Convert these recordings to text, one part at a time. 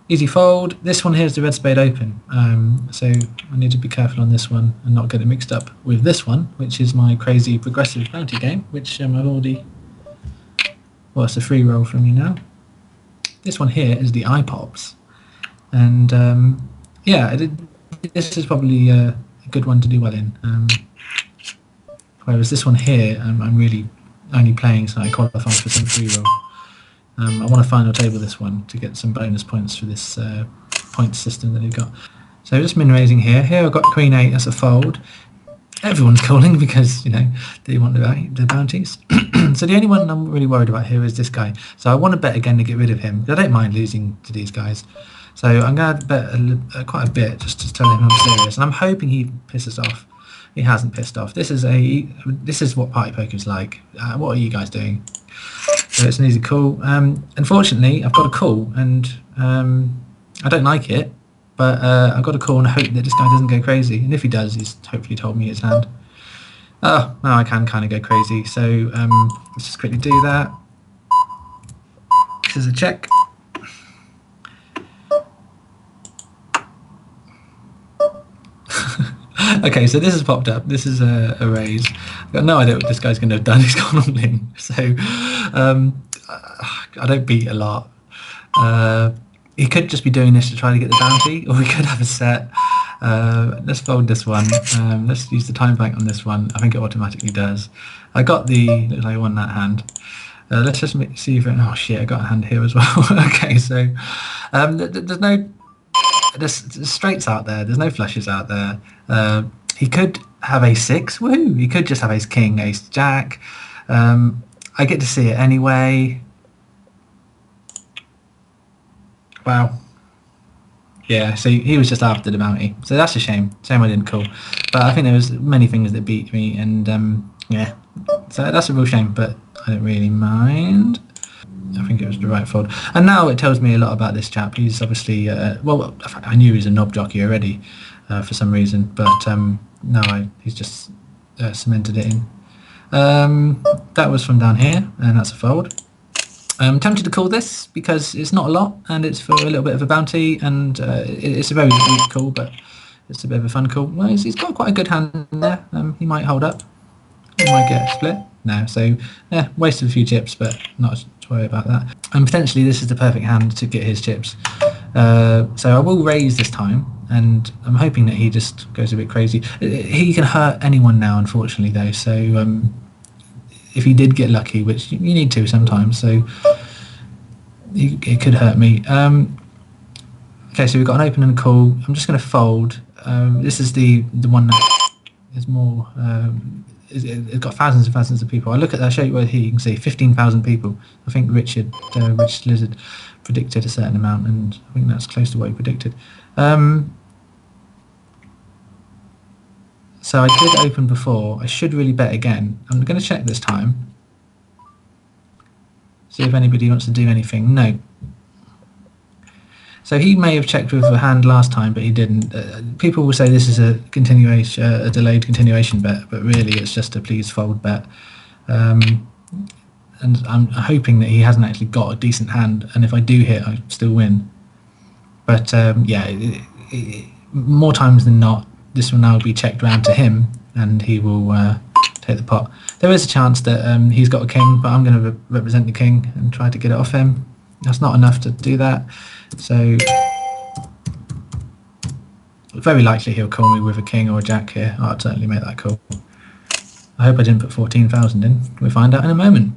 Easy fold. This one here is the red spade open, so I need to be careful on this one and not get it mixed up with this one, which is my crazy progressive bounty game, which I've already... Well, it's a free roll from you now. This one here is the eye pops, and yeah, this is probably a good one to do well in. Whereas this one here, I'm really only playing so I qualify for some free roll. I want to final table this one to get some bonus points for this point system that we've got. So just min raising here. Here I've got Queen 8 as a fold. Everyone's calling because, you know, they want the bounties. So the only one I'm really worried about here is this guy. So I want to bet again to get rid of him. I don't mind losing to these guys. So I'm going to bet quite a bit just to tell him I'm serious. And I'm hoping he pisses off. He hasn't pissed off. This is what party poker is like. What are you guys doing? So it's an easy call. Unfortunately, I've got a call, and I don't like it, but I've got a call and I hope that this guy doesn't go crazy. And if he does, he's hopefully told me his hand. Oh, now I can kind of go crazy. So let's just quickly do that. This is a check. Okay, so this has popped up. This is a raise. I've got no idea what this guy's going to have done. He's gone all in. So I don't beat a lot. He could just be doing this to try to get the bounty, or we could have a set. Let's fold this one. Let's use the time bank on this one. I think it automatically does. I got the... Looks like I won that hand. Let's just see if it... Oh shit, I got a hand here as well. Okay, so there's no... There's straights out there. There's no flushes out there. He could have ace-6. Woohoo! He could just have ace-king, ace-jack. I get to see it anyway. Wow. Yeah, so he was just after the bounty. So that's a shame. Shame I didn't call. But I think there was many things that beat me, and yeah. So that's a real shame, but I don't really mind. I think it was the right fold. And now it tells me a lot about this chap. He's obviously, well, I knew he was a knob jockey already for some reason, but no, he's just cemented it in. That was from down here, and that's a fold. I'm tempted to call this because it's not a lot, and it's for a little bit of a bounty, and it's a very weak call, but it's a bit of a fun call. Well, he's got quite a good hand there. He might hold up. He might get a split. No, so yeah, wasted a few chips, but not to worry about that. And potentially this is the perfect hand to get his chips. So I will raise this time, and I'm hoping that he just goes a bit crazy. He can hurt anyone now, unfortunately, though. So if he did get lucky, which you need to sometimes, so he could hurt me. Okay, so we've got an open and a call. I'm just going to fold. This is the one that is more... it's got thousands and thousands of people. I look at that, I'll show you where here you can see 15,000 people. I think Rich Lizard predicted a certain amount, and I think that's close to what he predicted. So I did open before. I should really bet again. I'm going to check this time. See if anybody wants to do anything. No. So he may have checked with a hand last time, but he didn't. People will say this is a continuation, a delayed continuation bet, but really it's just a please fold bet. And I'm hoping that he hasn't actually got a decent hand, and if I do hit, I still win. But yeah, more times than not, this will now be checked round to him, and he will take the pot. There is a chance that he's got a king, but I'm going to represent the king and try to get it off him. That's not enough to do that. So very likely he'll call me with a king or a jack here. I'd certainly make that call. I hope I didn't put 14,000 in. We'll find out in a moment.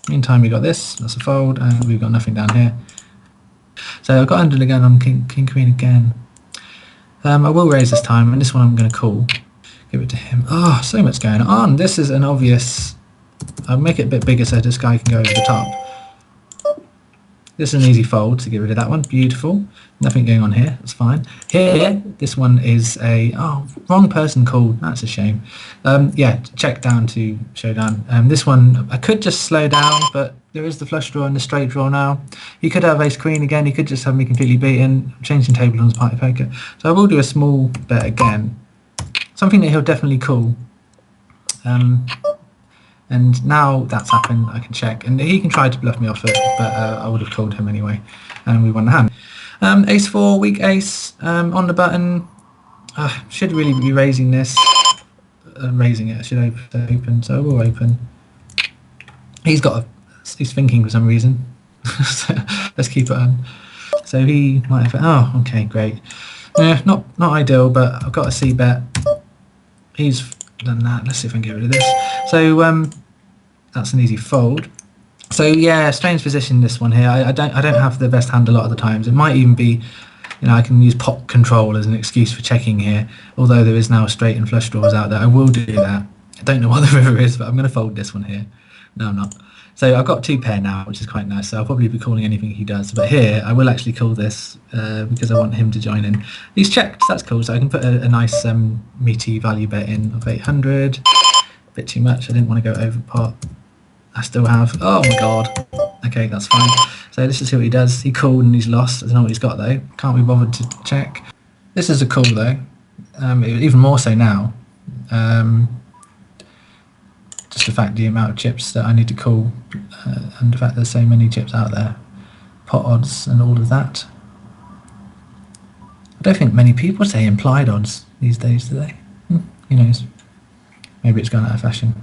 Meantime, we got this. That's a fold, and we've got nothing down here. So I've got 100 again on king queen again. I will raise this time, and this one I'm going to call. Give it to him. Oh, so much going on. This is an obvious... I'll make it a bit bigger so this guy can go over the top. This is an easy fold to get rid of that one. Beautiful. Nothing going on here. That's fine. Here, this one is a... Oh, wrong person called. That's a shame. Yeah, check down to showdown. This one, I could just slow down, but there is the flush draw and the straight draw now. He could have ace queen again. He could just have me completely beaten. I'm changing table on his party poker. So I will do a small bet again. Something that he'll definitely call. And now that's happened, I can check. And he can try to bluff me off it, but I would have called him anyway. And we won the hand. Ace 4, weak ace, on the button. Should really be raising this. Raising it, I should open, so I will open. He's thinking for some reason. So let's keep it on. So he might have, oh, okay, great. Not ideal, but I've got a C bet. He's done that. Let's see if I can get rid of this. So that's an easy fold. So yeah, strange position this one here. I don't have the best hand a lot of the times. It might even be, you know, I can use pot control as an excuse for checking here. Although there is now straight and flush draws out there, I will do that. I don't know what the river is, but I'm going to fold this one here. No, I'm not. So I've got 2 pair now, which is quite nice. So I'll probably be calling anything he does. But here, I will actually call this because I want him to join in. He's checked. So that's cool. So I can put a nice meaty value bet in of 800. A bit too much. I didn't want to go over pot. I still have. Oh my god. Okay, that's fine. So let's just see what he does. He called and he's lost. I don't know what he's got though. Can't be bothered to check. This is a call though. Even more so now. Just the fact the amount of chips that I need to call and the fact there's so many chips out there. Pot odds and all of that. I don't think many people say implied odds these days, do they? Who knows? Maybe it's gone out of fashion.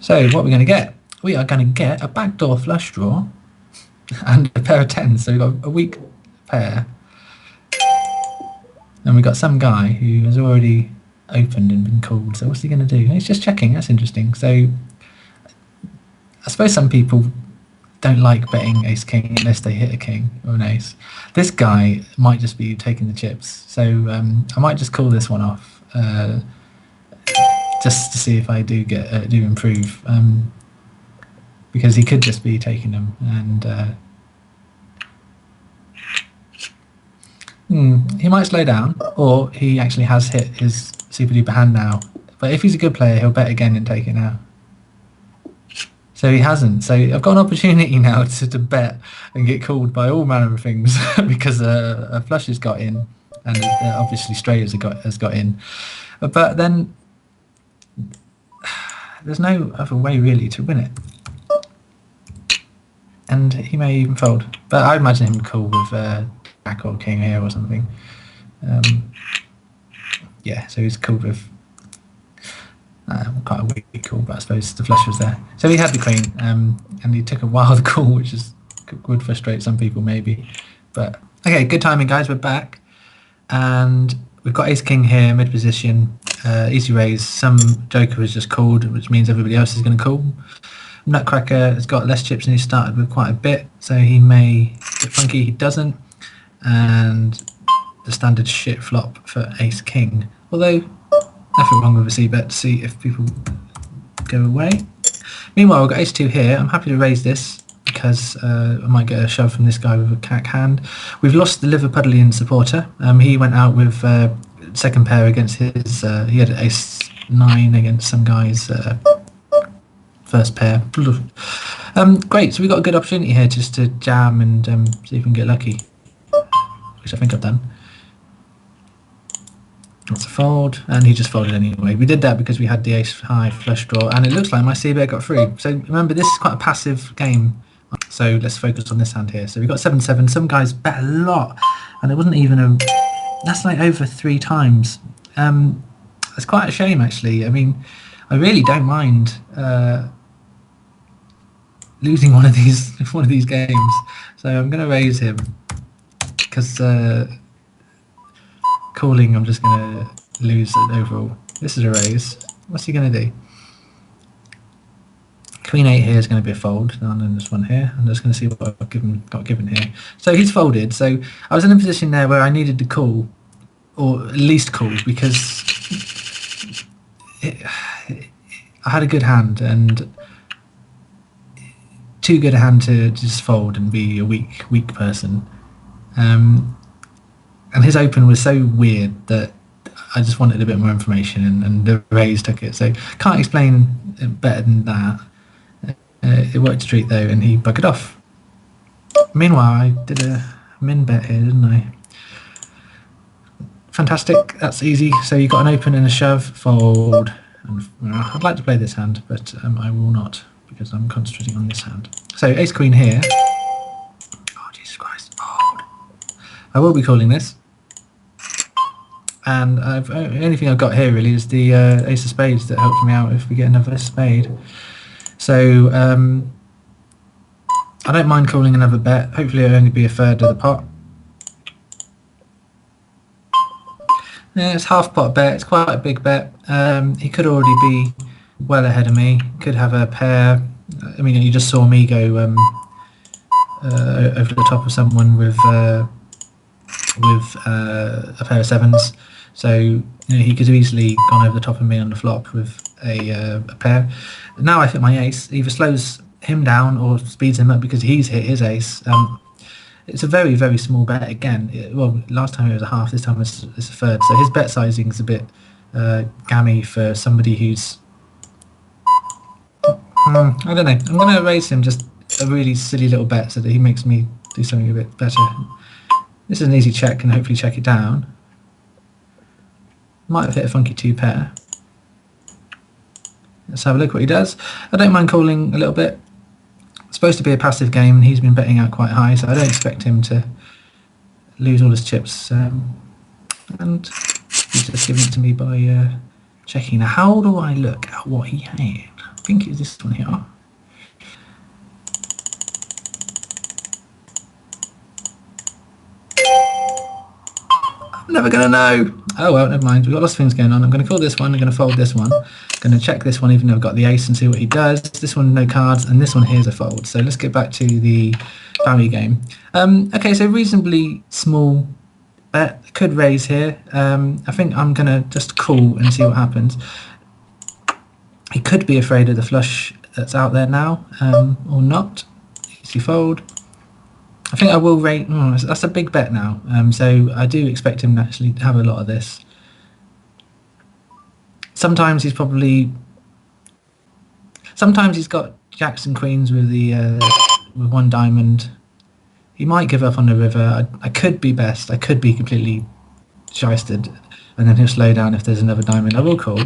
So what we're going to get? We are going to get a backdoor flush draw and a pair of 10s. So we've got a weak pair. And we've got some guy who has already opened and been called. So what's he going to do? He's just checking. That's interesting. So I suppose some people don't like betting ace king unless they hit a king or an ace. This guy might just be taking the chips. So I might just call this one off. Just to see if I do improve, because he could just be taking them, and he might slow down, or he actually has hit his super duper hand now. But if he's a good player, he'll bet again and take it now. So he hasn't. So I've got an opportunity now to bet and get called by all manner of things because a flush has got in, and obviously straight has got in, but then. There's no other way really to win it, and he may even fold. But I imagine him call with Jack or King here or something. Yeah, so he's called with quite a weak call, but I suppose the flush was there. So he had the queen, and he took a wild call, which would frustrate some people maybe. But okay, good timing, guys. We're back, and we've got ace king here, mid position. Easy raise. Some joker was just called, which means everybody else is going to call. Nutcracker has got less chips and he started with quite a bit, so he may get funky. He doesn't, and the standard shit flop for ace king. Although nothing wrong with a c bet to see if people go away. Meanwhile, we've got ace 2 here. I'm happy to raise this because I might get a shove from this guy with a cack hand. We've lost the Liverpudlian supporter. He went out with second pair against his, he had ace 9 against some guy's first pair. Great, so we've got a good opportunity here just to jam and see if we can get lucky, which I think I've done. That's a fold, and he just folded anyway. We did that because we had the ace high flush draw, and it looks like my c-bet got through. So remember, this is quite a passive game, so let's focus on this hand here. So we've got 7-7, some guys bet a lot, and it wasn't even a... That's like over 3 times. It's quite a shame, actually. I mean, I really don't mind losing one of these games. So I'm going to raise him because calling, I'm just going to lose it overall. This is a raise. What's he going to do? Queen 8 here is going to be a fold, and then this one here. I'm just going to see what I've got given here. So he's folded. So I was in a position there where I needed to call, or at least call, because I had a good hand, and too good a hand to just fold and be a weak person. And his open was so weird that I just wanted a bit more information, and the raise took it. So can't explain it better than that. It worked a treat though, and he buggered off. Meanwhile, I did a min bet here, didn't I? Fantastic, that's easy. So you got an open and a shove, fold. And, I'd like to play this hand, but I will not because I'm concentrating on this hand. So ace queen here. Oh Jesus Christ! Fold. I will be calling this. And the only thing I've got here really is the ace of spades that helps me out if we get another spade. So I don't mind calling another bet. Hopefully it'll only be a third of the pot. Yeah, it's half pot bet. It's quite a big bet. He could already be well ahead of me. Could have a pair. I mean, you just saw me go over the top of someone with a pair of sevens. So he could have easily gone over the top of me on the flop with a pair. Now I think my ace either slows him down or speeds him up because he's hit his ace. It's a very, very small bet again. Well, last time it was a half, this time it's a third. So his bet sizing is a bit gammy for somebody who's... I don't know. I'm going to raise him just a really silly little bet so that he makes me do something a bit better. This is an easy check and hopefully check it down. Might have hit a funky 2-pair. Let's have a look what he does. I don't mind calling a little bit. It's supposed to be a passive game and he's been betting out quite high, so I don't expect him to lose all his chips. And he's just giving it to me by checking. Now how do I look at what he had? I think it's this one here. I'm never going to know. Oh well, never mind. We've got lots of things going on. I'm going to call this one. I'm going to fold this one. I'm going to check this one even though I've got the ace and see what he does. This one no cards and this one here's a fold. So let's get back to the value game. Okay, so reasonably small bet. Could raise here. I think I'm going to just call and see what happens. He could be afraid of the flush that's out there now or not. Easy fold. I think I will rate. That's a big bet now. So I do expect him to actually have a lot of this. Sometimes he's probably. Sometimes he's got jacks and queens with the with one diamond. He might give up on the river. I could be best. I could be completely shysted, and then he'll slow down if there's another diamond. I will call.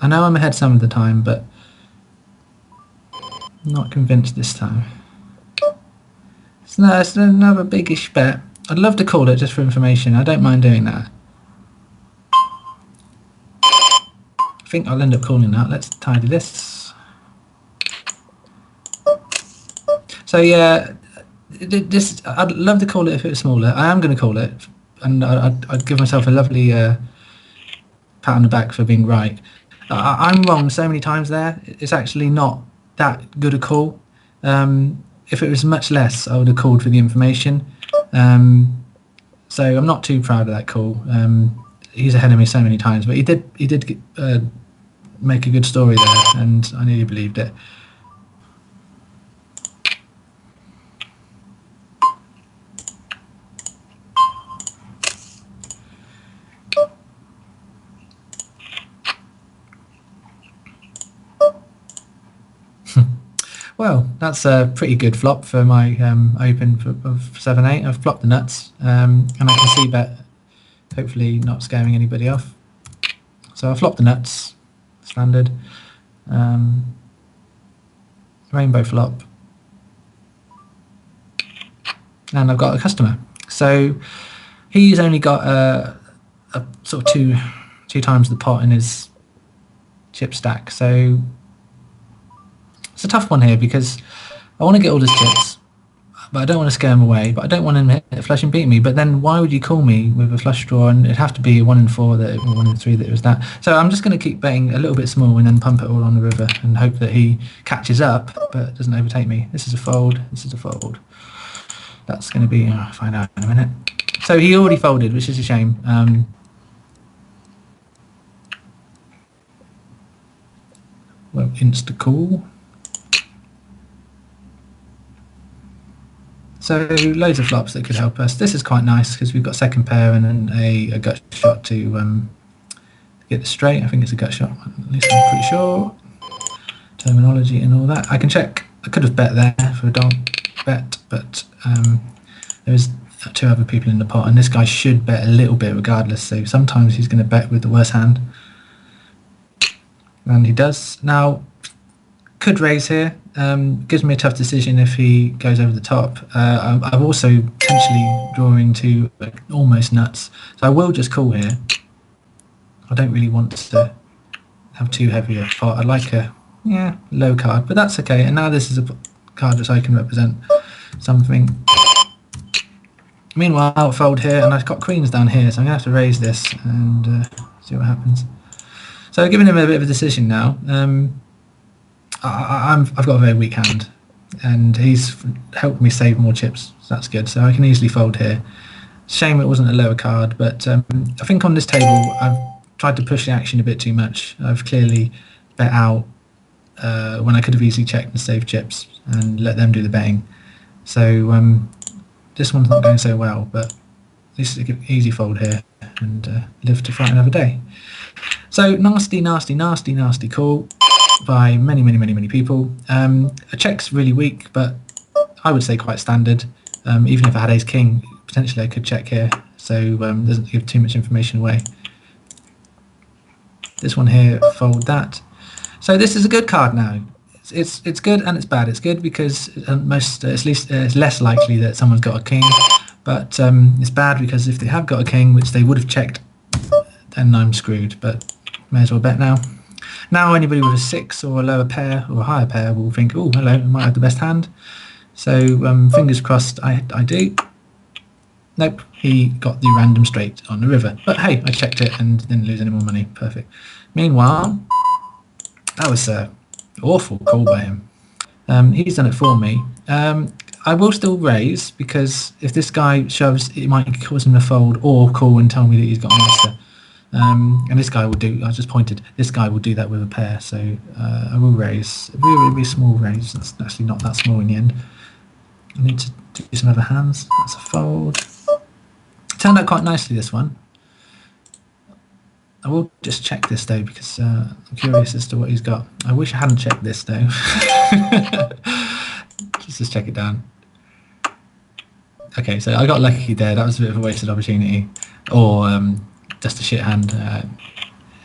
I know I'm ahead some of the time, but. Not convinced this time. So no, it's another biggish bet. I'd love to call it just for information. I don't mind doing that. I think I'll end up calling that. Let's tidy this. So yeah, this I'd love to call it if it was smaller. I am going to call it, and I'd give myself a lovely pat on the back for being right. I'm wrong so many times there. It's actually not that good a call. If it was much less, I would have called for the information. So I'm not too proud of that call. He's ahead of me so many times, but he did make a good story there, and I nearly believed it. Well, that's a pretty good flop for my open of 7-8. I've flopped the nuts, and I can see bet hopefully not scaring anybody off. So I flopped the nuts, standard. Rainbow flop. And I've got a customer. So he's only got a sort of two times the pot in his chip stack. So it's a tough one here because I want to get all his chips, but I don't want to scare him away, but I don't want him to hit flush and beat me. But then why would you call me with a flush draw? And it'd have to be a 1 in 4 that, or 1 in 3 that it was that. So I'm just going to keep betting a little bit small and then pump it all on the river and hope that he catches up but doesn't overtake me. This is a fold. This is a fold. That's going to be, I'll find out in a minute. So he already folded, which is a shame. Well, insta call. So loads of flops that could help us. This is quite nice because we've got second pair and then a gut shot to get this straight. I think it's a gut shot, at least I'm pretty sure. Terminology and all that. I can check. I could have bet there for a donk bet, but there's 2 other people in the pot, and this guy should bet a little bit regardless. So sometimes he's going to bet with the worst hand, and he does. Now, Could raise here. Gives me a tough decision if he goes over the top. I've also potentially drawn into almost nuts. So I will just call here. I don't really want to have too heavy a pot. I like a low card, but that's okay. And now this is a card which I can represent something. Meanwhile, I'll fold here, and I've got queens down here, so I'm going to have to raise this and see what happens. So I've given him a bit of a decision now. I've got a very weak hand, and he's helped me save more chips, so that's good. So I can easily fold here. Shame it wasn't a lower card, but I think on this table I've tried to push the action a bit too much. I've clearly bet out when I could have easily checked and saved chips and let them do the betting. So this one's not going so well, but at least it's an easy fold here and live to fight another day. So nasty, nasty, nasty, nasty call by many, many, many, many people. A check's really weak, but I would say quite standard. Even if I had ace king, potentially I could check here, so doesn't give too much information away. This one here, fold that. So this is a good card now. It's good and it's bad. It's good because it's less likely that someone's got a king, but it's bad because if they have got a king, which they would have checked, then I'm screwed. But may as well bet now. Now anybody with a 6 or a lower pair or a higher pair will think, oh hello, I might have the best hand. So fingers crossed I do. Nope, he got the random straight on the river. But hey, I checked it and didn't lose any more money. Perfect. Meanwhile, that was awful call by him. He's done it for me. I will still raise because if this guy shoves, it might cause him to fold or call and tell me that he's got a master. And this guy will do. I just pointed. This guy will do that with a pair. So I will raise. It will be a small raise. That's actually not that small in the end. I need to do some other hands. That's a fold. It turned out quite nicely, this one. I will just check this though because I'm curious as to what he's got. I wish I hadn't checked this though. just check it down. Okay, so I got lucky there. That was a bit of a wasted opportunity, or just a shit hand.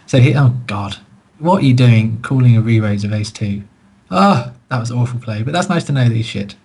So he, oh god, what are you doing? Calling a re-raise of ace 2. Oh, that was an awful play. But that's nice to know that he's shit.